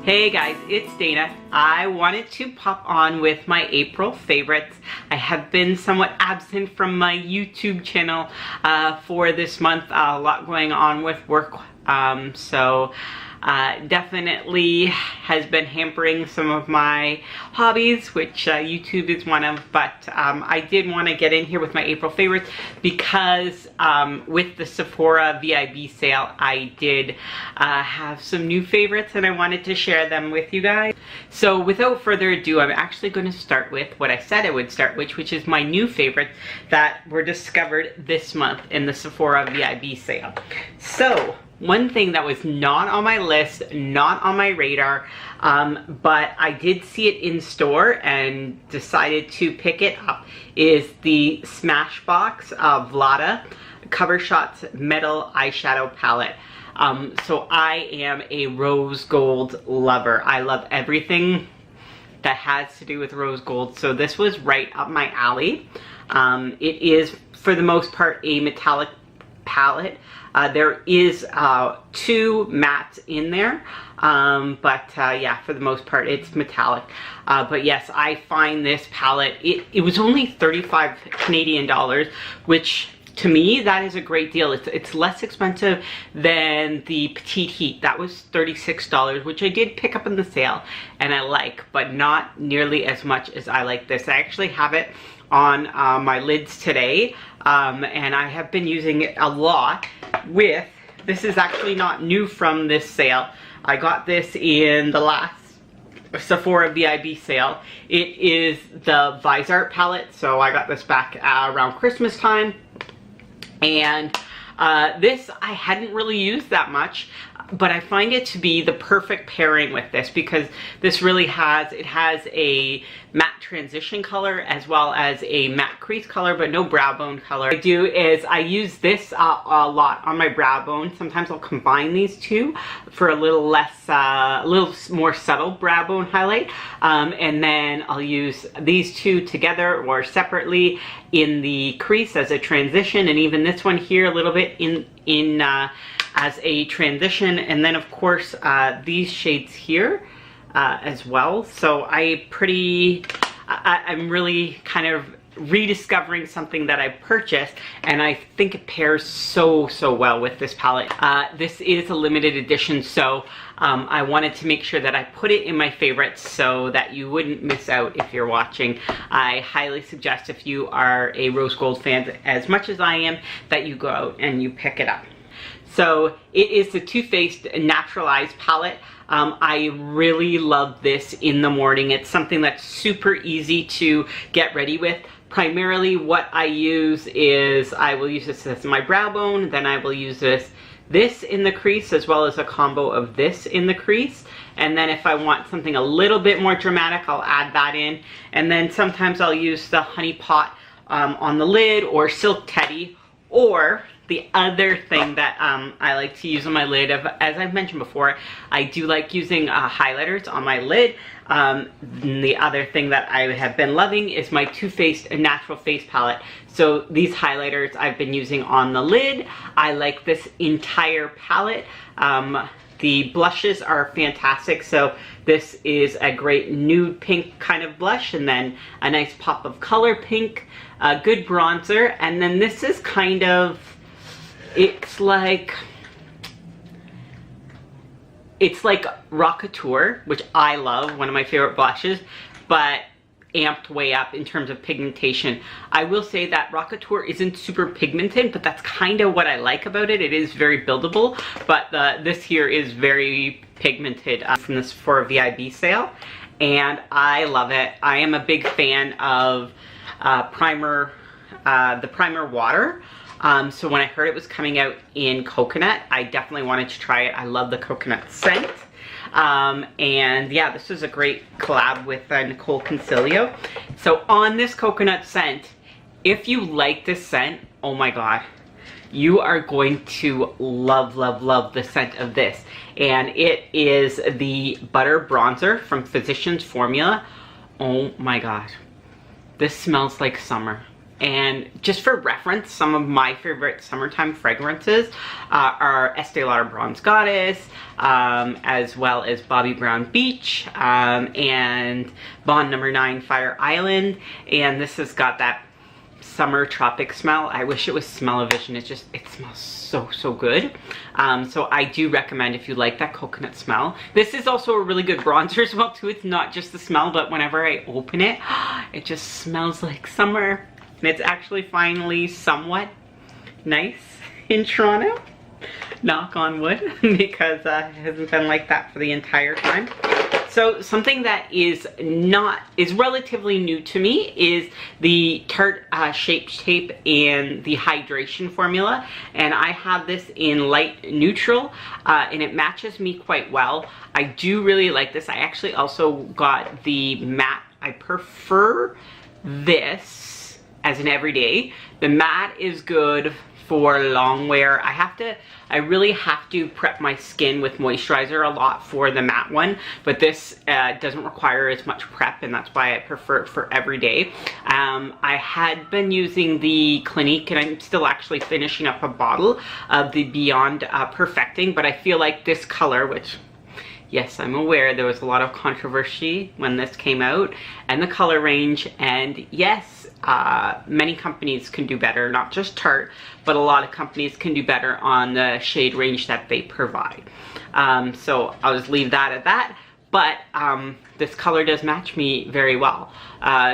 Hey guys, it's Dana. I wanted to pop on with my April favorites. I have been somewhat absent from my YouTube channel for this month. A lot going on with work, so definitely has been hampering some of my hobbies, which YouTube is one of, but I did want to get in here with my April favorites because with the Sephora VIB sale, I did have some new favorites and I wanted to share them with you guys. So without further ado, I'm actually going to start with what I said I would start with, which is my new favorites that were discovered this month in the Sephora VIB sale. So one thing that was not on my list, not on my radar, but I did see it in store and decided to pick it up, is the Smashbox Vlada Cover Shots Metal Eyeshadow Palette. So I am a rose gold lover. I love everything that has to do with rose gold, so this was right up my alley. It is, for the most part, a metallic palette. There is 2 mattes in there, but yeah, for the most part it's metallic. But yes, I find this palette, it was only 35 Canadian dollars, which to me, that is a great deal. It's less expensive than the Petite Heat. That was $36, which I did pick up in the sale and I like, but not nearly as much as I like this. I actually have it on my lids today, and I have been using it a lot with, this is actually not new from this sale. I got this in the last Sephora VIB sale. It is the Visart palette, so I got this back around Christmas time, and this I hadn't really used that much, but I find it to be the perfect pairing with this because this really has, it has a matte transition color as well as a matte crease color, but no brow bone color. What I do is I use this a lot on my brow bone. Sometimes I'll combine these two for a little less, a little more subtle brow bone highlight, and then I'll use these two together or separately in the crease as a transition, and even this one here a little bit in as a transition, and then of course these shades here as well. So I'm really kind of rediscovering something that I purchased, and I think it pairs so well with this palette. This is a limited edition, so I wanted to make sure that I put it in my favorites so that you wouldn't miss out if you're watching. I highly suggest, if you are a rose gold fan as much as I am, that you go out and you pick it up. So it is the Too Faced Naturalized palette. I really love this in the morning. It's something that's super easy to get ready with. Primarily what I use is, I will use this as my brow bone, then I will use this in the crease, as well as a combo of this in the crease. And then if I want something a little bit more dramatic, I'll add that in. And then sometimes I'll use the Honey Pot on the lid, or Silk Teddy, or the other thing that I like to use on my lid, as I've mentioned before, I do like using highlighters on my lid. The other thing that I have been loving is my Too Faced Natural Face Palette. So these highlighters I've been using on the lid. I like this entire palette. The blushes are fantastic. So this is a great nude pink kind of blush, and then a nice pop of color pink, a good bronzer, and then this is kind of, it's like Rockateur, which I love, one of my favorite blushes, but amped way up in terms of pigmentation. I will say that Rockateur isn't super pigmented, but that's kind of what I like about it. It is very buildable, but this here is very pigmented from this Sephora VIB sale, and I love it. I am a big fan of the primer water. So when I heard it was coming out in coconut, I definitely wanted to try it. I love the coconut scent. And yeah, this is a great collab with Nicole Consiglio. So on this coconut scent, if you like this scent, oh my god, you are going to love the scent of this. And it is the Butter Bronzer from Physicians Formula. Oh my god, this smells like summer. And just for reference, some of my favorite summertime fragrances are Estee Lauder Bronze Goddess, as well as Bobbi Brown Beach, and Bond No. 9 Fire Island. And this has got that summer tropic smell. I wish it was smell-o-vision. It smells so good. So I do recommend if you like that coconut smell. This is also a really good bronzer as well too. It's not just the smell, but whenever I open it, it just smells like summer. And it's actually finally somewhat nice in Toronto. Knock on wood, because it hasn't been like that for the entire time. So something that is relatively new to me is the Tarte Shape Tape and the hydration formula. And I have this in light neutral, and it matches me quite well. I do really like this. I actually also got the matte. I prefer this as an everyday. The matte is good for long wear. I really have to prep my skin with moisturizer a lot for the matte one, but this doesn't require as much prep, and that's why I prefer it for every day. I had been using the Clinique, and I'm still actually finishing up a bottle of the Beyond Perfecting, but I feel like this color, which, yes, I'm aware there was a lot of controversy when this came out, and the color range, and yes, many companies can do better, not just Tarte, but a lot of companies can do better on the shade range that they provide. So I'll just leave that at that. But this color does match me very well.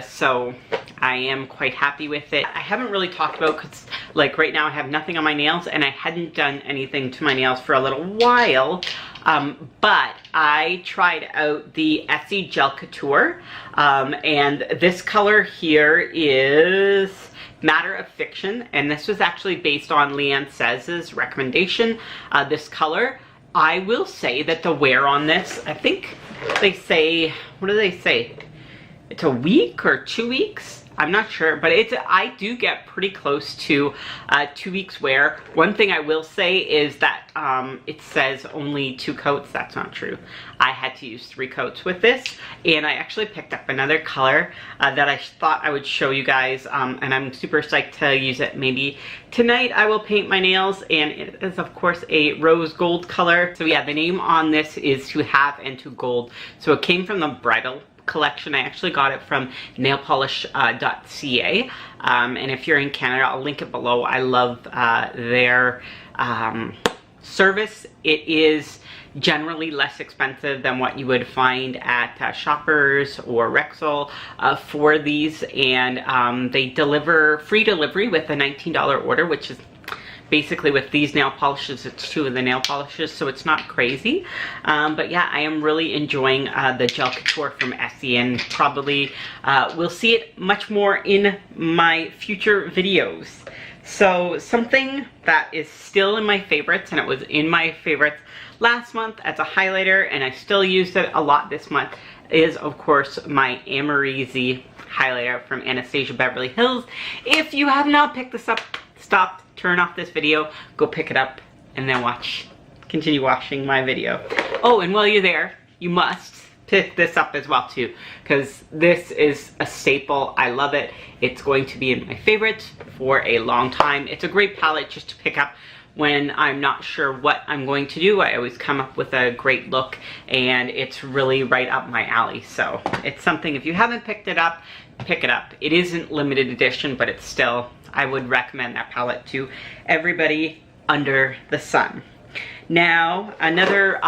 So I am quite happy with it. I haven't really talked about, because like right now I have nothing on my nails, and I hadn't done anything to my nails for a little while. But I tried out the Essie Gel Couture, and this color here is Matter of Fiction, and this was actually based on Leanne Says's recommendation. This color, I will say that the wear on this, I think they say, what do they say? It's a week or 2 weeks? I'm not sure, but I do get pretty close to 2 weeks wear. One thing I will say is that it says only 2 coats. That's not true. I had to use 3 coats with this, and I actually picked up another color that I thought I would show you guys, and I'm super psyched to use it. Maybe tonight I will paint my nails, and it is of course a rose gold color. So yeah, the name on this is To Have and To Gold. So it came from the bridal collection. I actually got it from nailpolish.ca, and if you're in Canada, I'll link it below. I love their service. It is generally less expensive than what you would find at Shoppers or Rexall for these, and they deliver free delivery with a $19 order, which is basically with these nail polishes, it's 2 of the nail polishes, so it's not crazy. But yeah, I am really enjoying the Gel Couture from Essie, and probably we'll see it much more in my future videos. So something that is still in my favorites, and it was in my favorites last month as a highlighter, and I still used it a lot this month, is of course my Amorisi highlighter from Anastasia Beverly Hills. If you have not picked this up, stop, turn off this video, go pick it up, and then continue watching my video. Oh, and while you're there, you must pick this up as well too, because this is a staple. I love it. It's going to be in my favorites for a long time. It's a great palette just to pick up when I'm not sure what I'm going to do. I always come up with a great look, and it's really right up my alley. So it's something, if you haven't picked it up, pick it up. It isn't limited edition, but it's still, I would recommend that palette to everybody under the sun. Now, another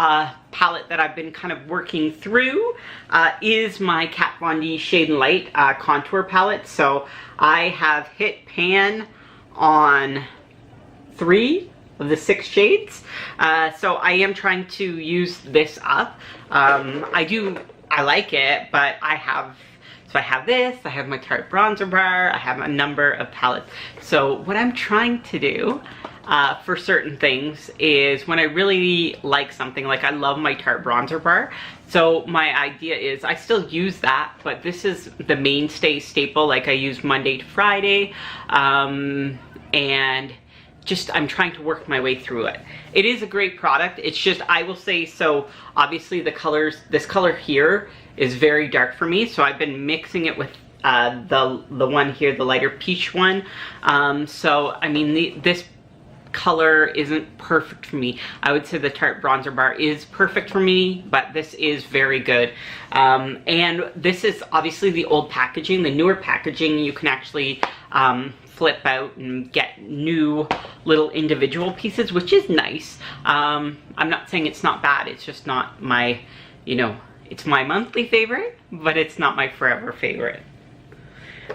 palette that I've been kind of working through is my Kat Von D Shade and Light contour palette. So I have hit pan on 3 of the 6 shades. So I am trying to use this up. I like it, but I have this, I have my Tarte bronzer bar, I have a number of palettes. So what I'm trying to do for certain things is, when I really like something, like I love my Tarte bronzer bar, so my idea is I still use that, but this is the mainstay staple, like I use Monday to Friday, and just I'm trying to work my way through it. It is a great product. It's just, I will say, so obviously the colors, this color here is very dark for me, so I've been mixing it with the one here, the lighter peach one. So I mean, this color isn't perfect for me. I would say the Tarte Bronzer Bar is perfect for me, but this is very good. And this is obviously the old packaging. The newer packaging you can actually flip out and get new little individual pieces, which is nice. I'm not saying it's not bad, it's just not my, you know, it's my monthly favorite, but it's not my forever favorite.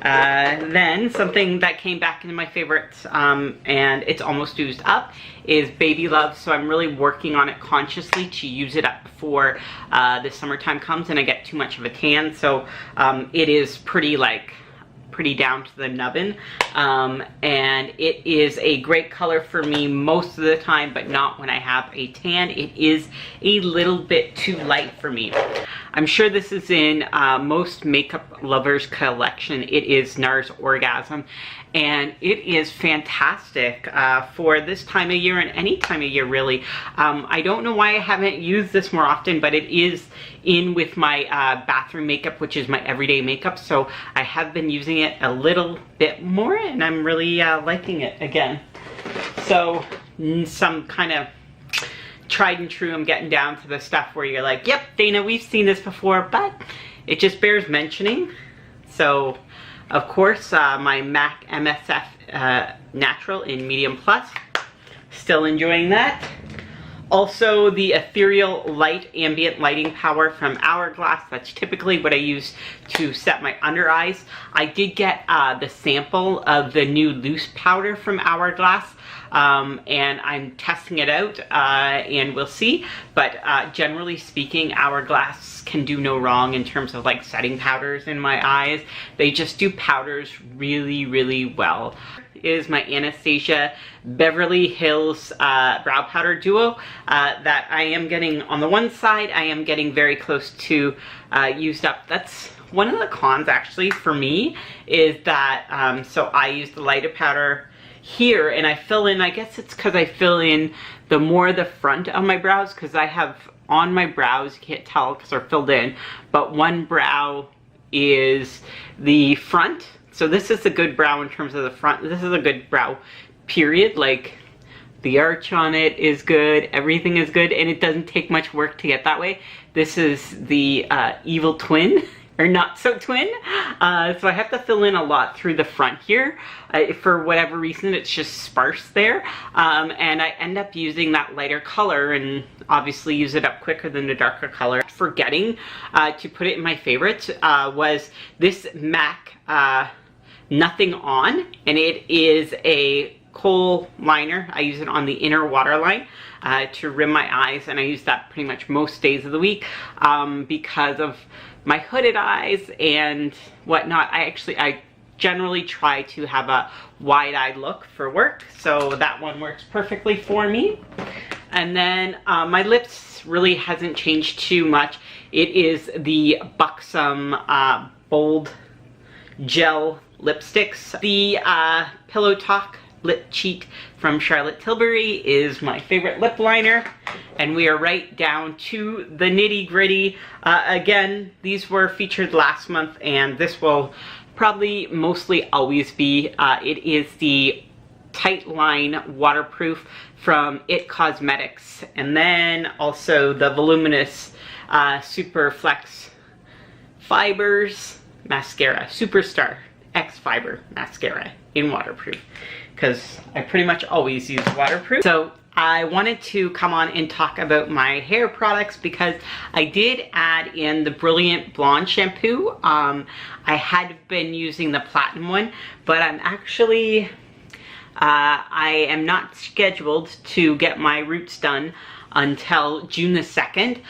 Then something that came back into my favorites, and it's almost used up, is Baby Love. So I'm really working on it consciously to use it up before the summertime comes and I get too much of a tan. So it is pretty down to the nubbin, and it is a great color for me most of the time, but not when I have a tan. It is a little bit too light for me. I'm sure this is in most makeup lovers collection. It is NARS Orgasm, and it is fantastic for this time of year and any time of year really. I don't know why I haven't used this more often, but it is in with my bathroom makeup, which is my everyday makeup, so I have been using it a little bit more and I'm really liking it again. So some kind of tried and true, I'm getting down to the stuff where you're like, yep, Dana, we've seen this before, but it just bears mentioning. So of course my MAC MSF Natural in Medium Plus, still enjoying that. Also the Ethereal Light Ambient Lighting Power from Hourglass. That's typically what I use to set my under eyes. I did get the sample of the new loose powder from Hourglass, and I'm testing it out, and we'll see. But generally speaking, Hourglass can do no wrong in terms of like setting powders in my eyes. They just do powders really, really well. Is my Anastasia Beverly Hills Brow Powder Duo that I am getting, on the one side, I am getting very close to used up. That's one of the cons actually for me, is that, so I use the lighter powder here and I fill in, I guess it's because I fill in the front of my brows, because I have on my brows, you can't tell because they're filled in, but one brow is the front. So this is a good brow in terms of the front. This is a good brow, period. Like the arch on it is good. Everything is good, and it doesn't take much work to get that way. This is the evil twin, or not so twin. So I have to fill in a lot through the front here. For whatever reason, it's just sparse there. And I end up using that lighter color and obviously use it up quicker than the darker color. Forgetting to put it in my favorites was this MAC Nothing On, and it is a kohl liner. I use it on the inner waterline to rim my eyes, and I use that pretty much most days of the week because of my hooded eyes and whatnot. I generally try to have a wide-eyed look for work, so that one works perfectly for me. And then my lips really hasn't changed too much. It is the Buxom Bold Gel lipsticks. The Pillow Talk Lip Cheat from Charlotte Tilbury is my favorite lip liner, and we are right down to the nitty gritty. Again, these were featured last month, and this will probably mostly always be. It is the Tight Line Waterproof from It Cosmetics, and then also the voluminous Super Flex Fibers mascara, Superstar X Fiber mascara in waterproof, because I pretty much always use waterproof. So I wanted to come on and talk about my hair products because I did add in the Brilliant Blonde shampoo. I had been using the Platinum one, but I'm actually I am not scheduled to get my roots done until June the 2nd.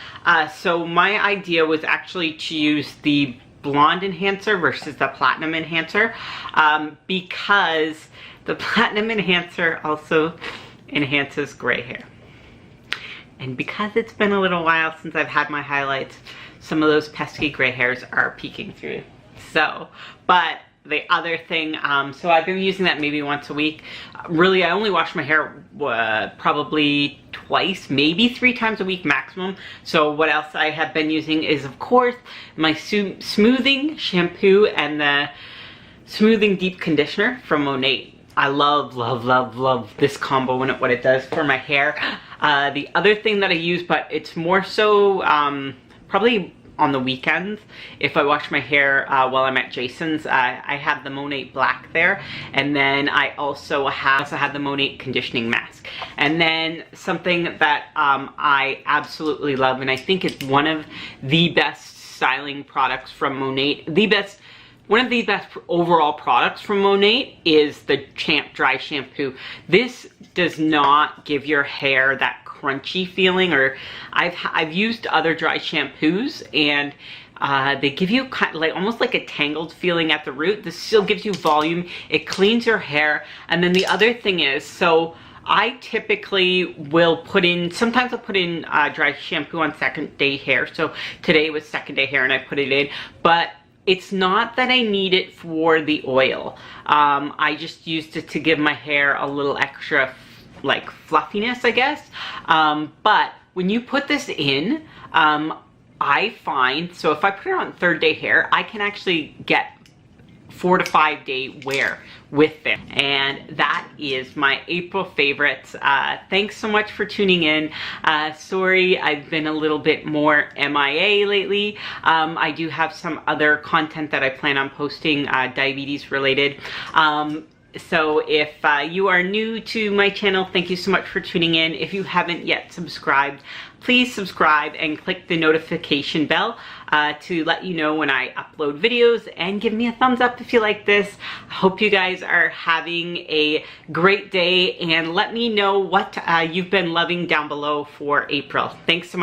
So my idea was actually to use the blonde enhancer versus the platinum enhancer, because the platinum enhancer also enhances gray hair, and because it's been a little while since I've had my highlights, some of those pesky gray hairs are peeking through. So, but the other thing, so I've been using that maybe once a week. Really, I only wash my hair probably twice, maybe 3 times a week maximum. So what else I have been using is, of course, my smoothing shampoo and the smoothing deep conditioner from Monat. I love, love, love, love this combo and what it does for my hair. The other thing that I use, but it's more so probably on the weekends, if I wash my hair while I'm at Jason's, I have the Monat Black there, and then I also have the Monat conditioning mask. And then something that I absolutely love, and I think it's one of the best styling products from Monat, one of the best overall products from Monat, is the Champ Dry Shampoo. This does not give your hair that crunchy feeling, or I've used other dry shampoos and they give you kind of like almost like a tangled feeling at the root. This still gives you volume, it cleans your hair. And then the other thing is, so I typically will put in, sometimes I'll put in dry shampoo on second day hair. So today was second day hair and I put it in, but it's not that I need it for the oil. I just used it to give my hair a little extra like fluffiness, I guess. But when you put this in, I find, so if I put it on third day hair, I can actually get 4 to 5 day wear with it. And that is my April favorites. Thanks so much for tuning in. Sorry, I've been a little bit more MIA lately. I do have some other content that I plan on posting, diabetes related. So if you are new to my channel, thank you so much for tuning in. If you haven't yet subscribed, please subscribe and click the notification bell to let you know when I upload videos, and give me a thumbs up if you like this. I hope you guys are having a great day, and let me know what you've been loving down below for April. Thanks so much.